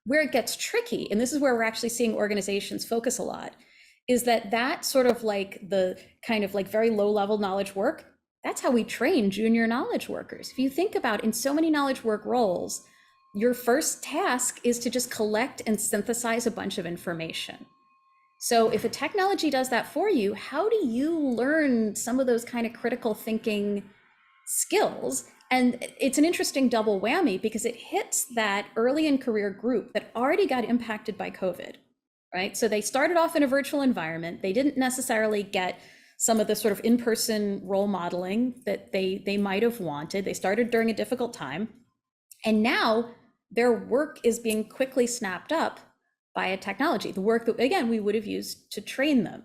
Where it gets tricky, and this is where we're actually seeing organizations focus a lot, is that sort of like the kind of like very low level knowledge work, that's how we train junior knowledge workers. If you think about in so many knowledge work roles, your first task is to just collect and synthesize a bunch of information. So if a technology does that for you, how do you learn some of those kind of critical thinking skills? And it's an interesting double whammy because it hits that early in career group that already got impacted by COVID, right? So they started off in a virtual environment. They didn't necessarily get some of the sort of in-person role modeling that they might have wanted. They started during a difficult time. And now their work is being quickly snapped up by a technology, the work that, again, we would have used to train them.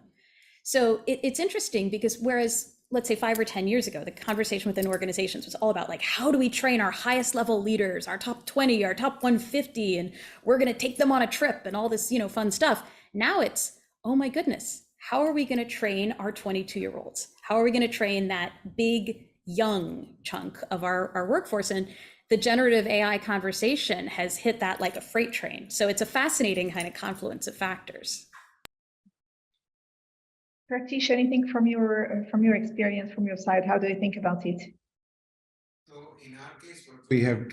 So it's interesting because whereas, let's say 5 or 10 years ago, the conversation within organizations was all about like, how do we train our highest level leaders, our top 20, our top 150, and we're going to take them on a trip and all this, fun stuff. Now it's, oh my goodness, how are we going to train our 22-year-olds? How are we going to train that big, young chunk of our workforce? And the generative AI conversation has hit that like a freight train. So it's a fascinating kind of confluence of factors. Pertisth, anything from your experience, from your side? How do you think about it? So in our case,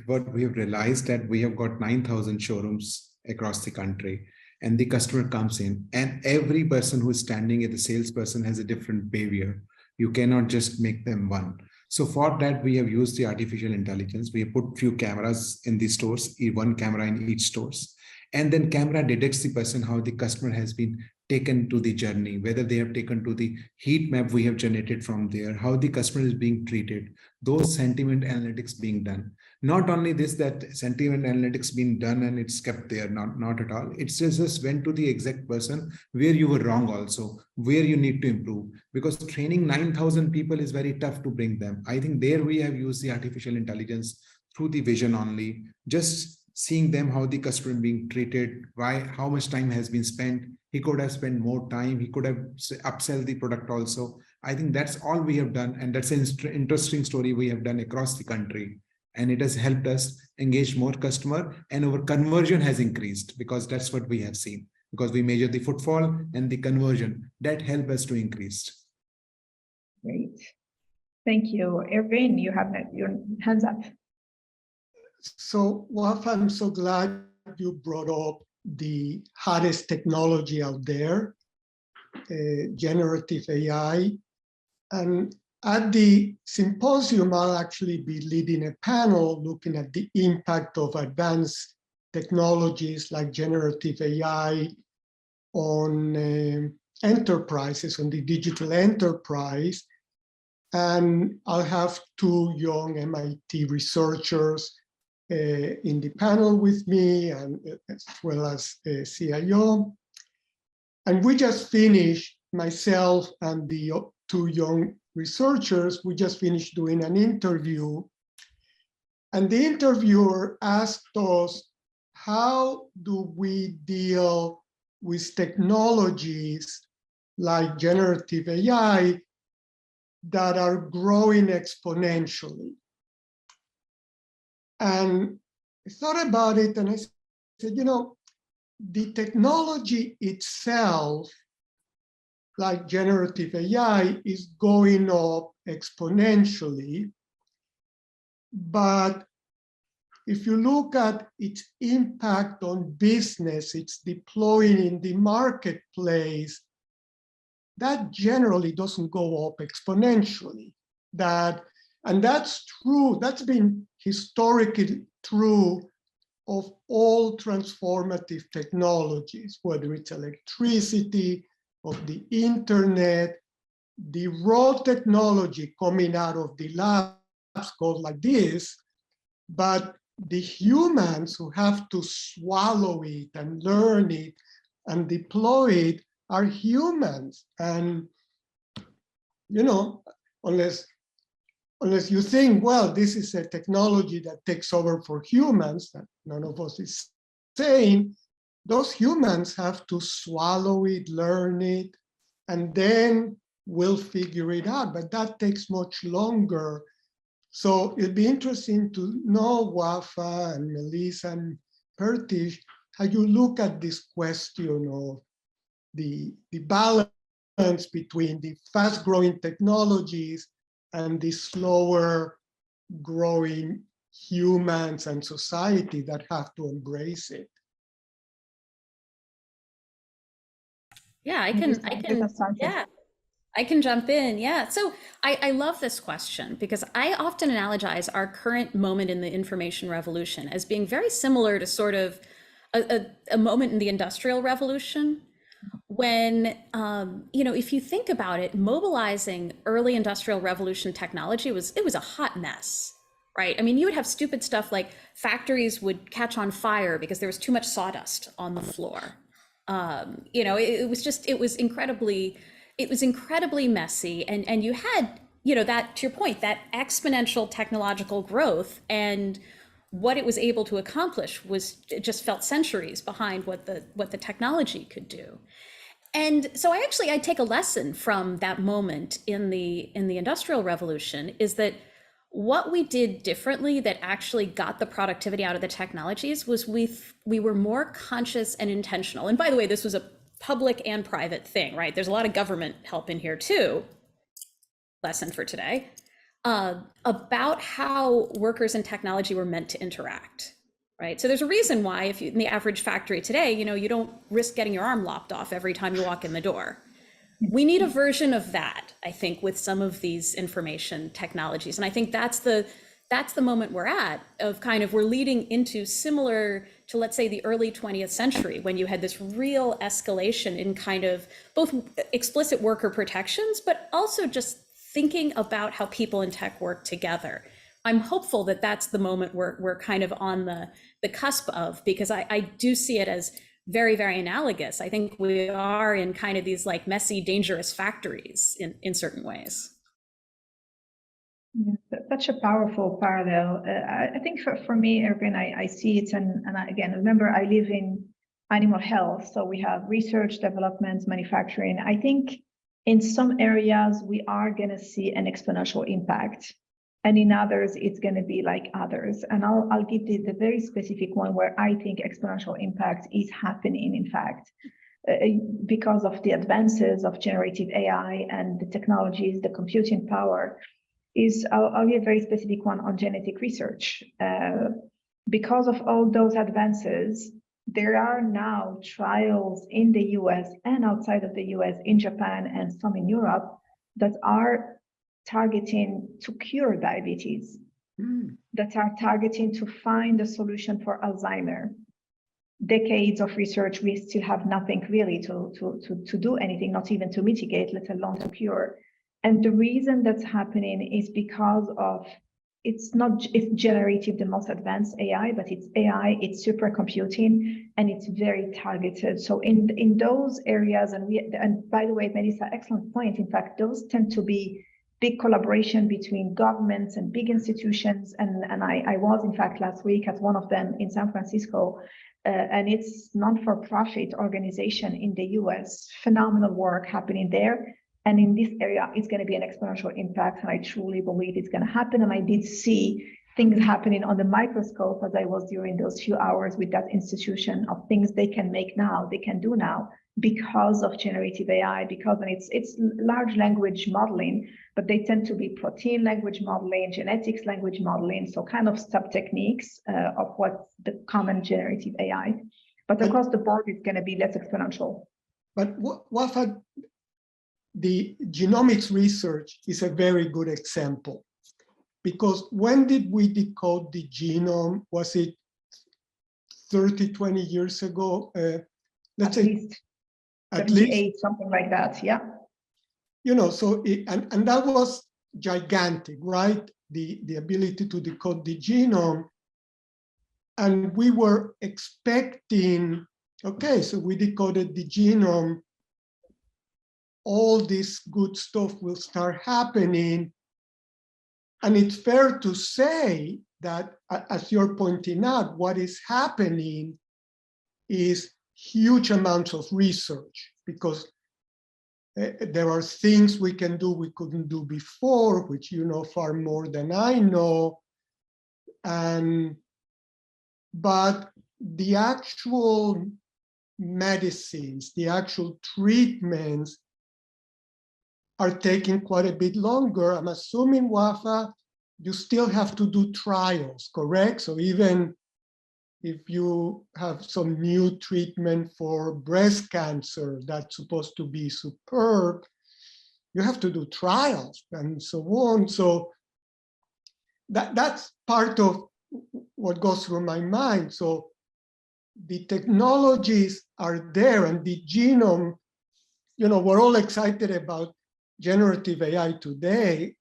what we have realized that we have got 9,000 showrooms across the country, and the customer comes in, and every person who is standing as a salesperson has a different behavior. You cannot just make them one. So for that, we have used the artificial intelligence. We have put few cameras in the stores, one camera in each stores. And then camera detects the person, how the customer has been taken to the journey, whether they have taken to the heat map we have generated from there, how the customer is being treated, those sentiment analytics being done. Not only this, that sentiment analytics being done and it's kept there, not at all. It's just went to the exact person where you were wrong also, where you need to improve, because training 9,000 people is very tough to bring them. I think there we have used the artificial intelligence through the vision only, just seeing them, how the customer being treated, why, how much time has been spent. He could have spent more time. He could have upsell the product also. I think that's all we have done. And that's an interesting story we have done across the country. And it has helped us engage more customer, and our conversion has increased, because that's what we have seen, because we measure the footfall and the conversion that help us to increase. Great. Thank you. Erwin, you have your hands up. So, Wafaa, I'm so glad you brought up the hottest technology out there, generative AI. And at the symposium, I'll actually be leading a panel looking at the impact of advanced technologies like generative AI on enterprises, on the digital enterprise. And I'll have 2 young MIT researchers in the panel with me, and as well as a CIO. And we just finished, myself and the 2 young researchers, we just finished doing an interview. And the interviewer asked us, how do we deal with technologies like generative AI that are growing exponentially? And I thought about it, and I said, the technology itself, like generative AI, is going up exponentially. But if you look at its impact on business, its deploying in the marketplace, that generally doesn't go up exponentially. And that's true. That's been historically true of all transformative technologies, whether it's electricity, of the internet, the raw technology coming out of the labs goes like this, but the humans who have to swallow it and learn it and deploy it are humans. And, unless you think, well, this is a technology that takes over for humans, that none of us is saying, those humans have to swallow it, learn it, and then we'll figure it out. But that takes much longer. So it'd be interesting to know, Wafaa and Melissa and Pertisth, how you look at this question of the balance between the fast-growing technologies and the slower growing humans and society that have to embrace it. Yeah, I can jump in. Yeah. So I love this question because I often analogize our current moment in the information revolution as being very similar to sort of a moment in the Industrial Revolution. When, if you think about it, mobilizing early Industrial Revolution technology it was a hot mess, right? I mean, you would have stupid stuff like factories would catch on fire because there was too much sawdust on the floor. You know, it was incredibly messy, and you had, you know, that, to your point, that exponential technological growth, and what it was able to accomplish was, it just felt centuries behind what the technology could do. And so I take a lesson from that moment in the Industrial Revolution, is that what we did differently that actually got the productivity out of the technologies was we were more conscious and intentional. And by the way, this was a public and private thing, right? There's a lot of government help in here too. Lesson for today, about how workers and technology were meant to interact, right? So there's a reason why, if you, in the average factory today, you know, you don't risk getting your arm lopped off every time you walk in the door. We need a version of that, I think, with some of these information technologies. And I think that's the moment we're at, of kind of, we're leading into similar to, let's say, the early 20th century, when you had this real escalation in kind of both explicit worker protections, but also just thinking about how people in tech work together. I'm hopeful that that's the moment we're kind of on the cusp of, because I do see it as very, very analogous. I think we are in kind of these like messy, dangerous factories in certain ways. Yeah, such a powerful parallel. I think for me, Erwin, I see it, and again, remember, I live in animal health, so we have research, development, manufacturing. I think in some areas we are going to see an exponential impact, and in others it's going to be like others. And I'll give the very specific one where I think exponential impact is happening, in fact, because of the advances of generative AI and the technologies, the computing power. I'll give a very specific one on genetic research. Because of all those advances, there are now trials in the US and outside of the US, in Japan and some in Europe, that are targeting to cure diabetes, that are targeting to find a solution for Alzheimer. Decades of research, we still have nothing really to do anything, not even to mitigate, let alone to cure. And the reason that's happening is because of, it's generative, the most advanced AI, but it's AI, it's supercomputing, and it's very targeted. So in those areas, and by the way, Melissa, excellent point. In fact, those tend to be big collaboration between governments and big institutions. And I was, in fact, last week at one of them in San Francisco, and it's non-for-profit organization in the US, phenomenal work happening there. And in this area, it's going to be an exponential impact, and I truly believe it's going to happen. And I did see things happening on the microscope as I was during those few hours with that institution, of things they can make now, they can do now, because of generative AI, because it's large language modeling, but they tend to be protein language modeling, genetics language modeling, so kind of sub techniques of what's the common generative AI. But across the board, it's going to be less exponential. But Wafaa, the genomics research is a very good example, because when did we decode the genome? Was it 30, 20 years ago? Let's say at least something like that, yeah. You know, so and that was gigantic, right? The ability to decode the genome. And we were expecting, okay, so we decoded the genome, all this good stuff will start happening. And it's fair to say that, as you're pointing out, what is happening is huge amounts of research, because there are things we can do we couldn't do before, which you know far more than I know. But the actual medicines, the actual treatments are taking quite a bit longer. I'm assuming, Wafaa, you still have to do trials, correct? So even if you have some new treatment for breast cancer that's supposed to be superb, you have to do trials and so on. So that's part of what goes through my mind. So the technologies are there, and the genome, you know, we're all excited about generative AI today.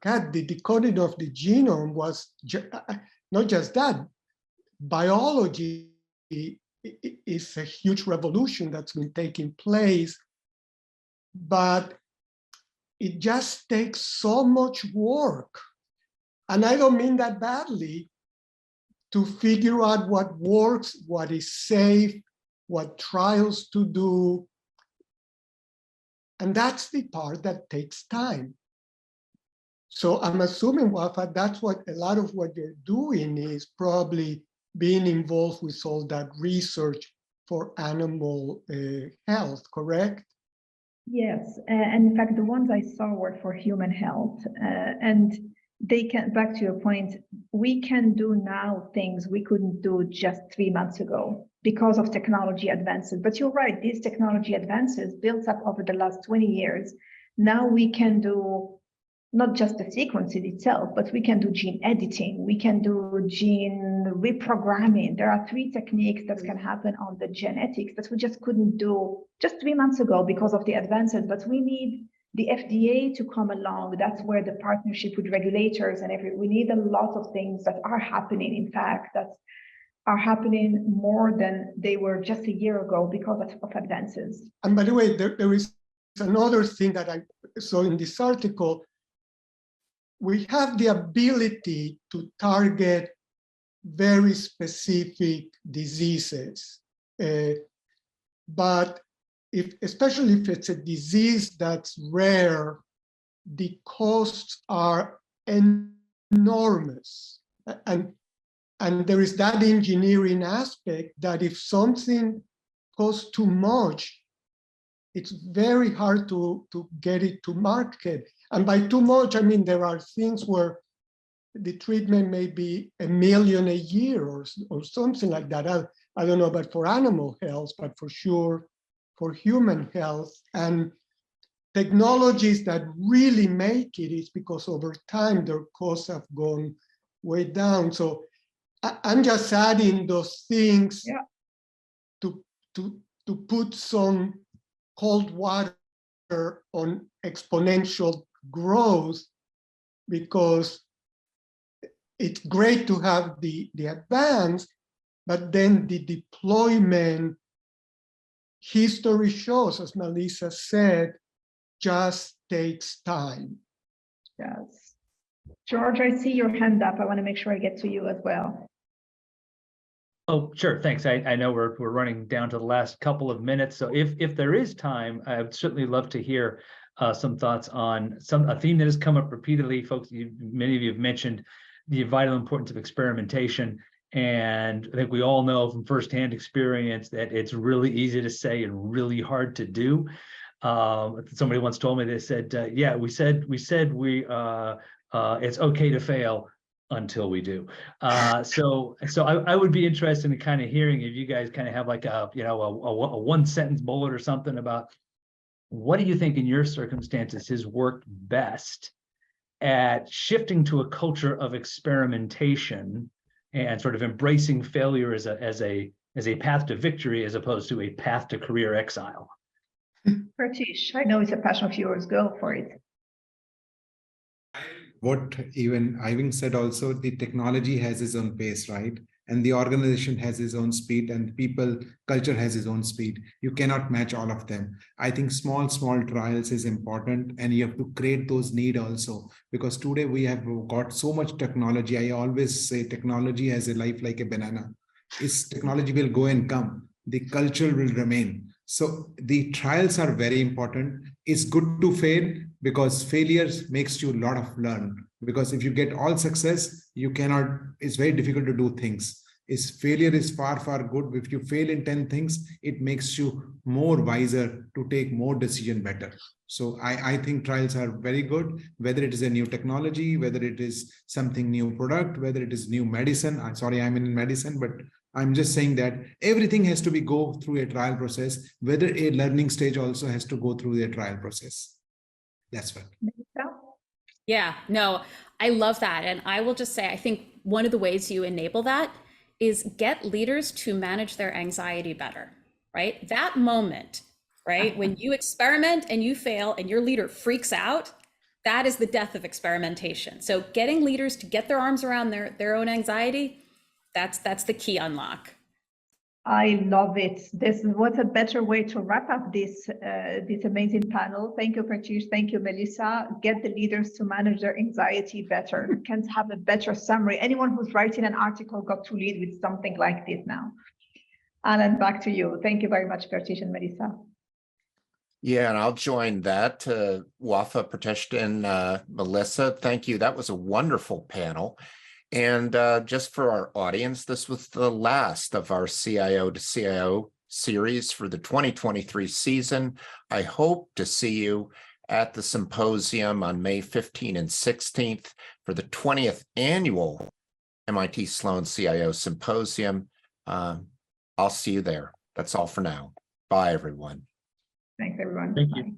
God, the decoding of the genome was not just that. Biology is a huge revolution that's been taking place, but it just takes so much work. And I don't mean that badly, to figure out what works, what is safe, what trials to do. And that's the part that takes time. So I'm assuming, Wafaa, that's what a lot of what you're doing is probably being involved with all that research for animal health, correct? Yes, and in fact, the ones I saw were for human health, and they can, back to your point, we can do now things we couldn't do just 3 months ago because of technology advances. But you're right, these technology advances built up over the last 20 years. Now we can do not just the sequences itself, but we can do gene editing, we can do gene reprogramming. There are 3 techniques that can happen on the genetics that we just couldn't do just 3 months ago because of the advances. But we need the FDA to come along. That's where the partnership with regulators and we need a lot of things that are happening, in fact, that are happening more than they were just a year ago because of advances. And by the way, there is another thing that I saw in this article. We have the ability to target very specific diseases, but especially if it's a disease that's rare, the costs are enormous. And there is that engineering aspect that if something costs too much, it's very hard to get it to market. And by too much, I mean, there are things where the treatment may be $1 million a year or something like that. I don't know about for animal health, but for sure for human health. And technologies that really make it is because over time their costs have gone way down. So I'm just adding those things to put some cold water on exponential growth, because it's great to have the advance, but then the deployment, history shows, as Melissa said, just takes time. Yes. George, I see your hand up. I want to make sure I get to you as well. Oh, sure. Thanks. I know we're running down to the last couple of minutes. So if there is time, I'd certainly love to hear some thoughts on a theme that has come up repeatedly. Folks, many of you have mentioned the vital importance of experimentation. And I think we all know from firsthand experience that it's really easy to say and really hard to do. Somebody once told me, they said, yeah, we said it's okay to fail until we do. So I would be interested in kind of hearing if you guys kind of have like a one sentence bullet or something about what do you think in your circumstances has worked best at shifting to a culture of experimentation and sort of embracing failure as a path to victory as opposed to a path to career exile. Pertisth, I know it's a passion of yours. Go for it. What even Ivan said also, the technology has its own pace, right? And the organization has its own speed, and people culture has its own speed. You cannot match all of them. I think small trials is important, and you have to create those need also, because today we have got so much technology. I always say technology has a life like a banana. Its technology will go and come. The culture will remain. So the trials are very important. It's good to fail, because failures makes you a lot of learn. Because if you get all success, you cannot, it's very difficult to do things. Failure is far good. If you fail in 10 things, it makes you more wiser to take more decision better. So I think trials are very good, whether it is a new technology, whether it is something new product, whether it is new medicine. I'm sorry, I'm in medicine, but I'm just saying that everything has to go through a trial process, whether a learning stage also has to go through a trial process. That's what. Yeah, no, I love that. And I will just say, I think one of the ways you enable that is get leaders to manage their anxiety better, right? That moment, right? When you experiment and you fail and your leader freaks out, that is the death of experimentation. So getting leaders to get their arms around their own anxiety, that's the key unlock. I love it. What a better way to wrap up this amazing panel. Thank you, Pertisth. Thank you, Melissa. Get the leaders to manage their anxiety better. Can't have a better summary. Anyone who's writing an article got to lead with something like this now. Alan, back to you. Thank you very much, Pertisth and Melissa. Yeah, and I'll join that. Wafaa, Pertisth, and Melissa, thank you. That was a wonderful panel. And just for our audience, this was the last of our CIO to CIO series for the 2023 season. I hope to see you at the Symposium on May 15 and 16th for the 20th annual MIT Sloan CIO Symposium. I'll see you there. That's all for now. Bye, everyone. Thanks, everyone. Thank you. Bye.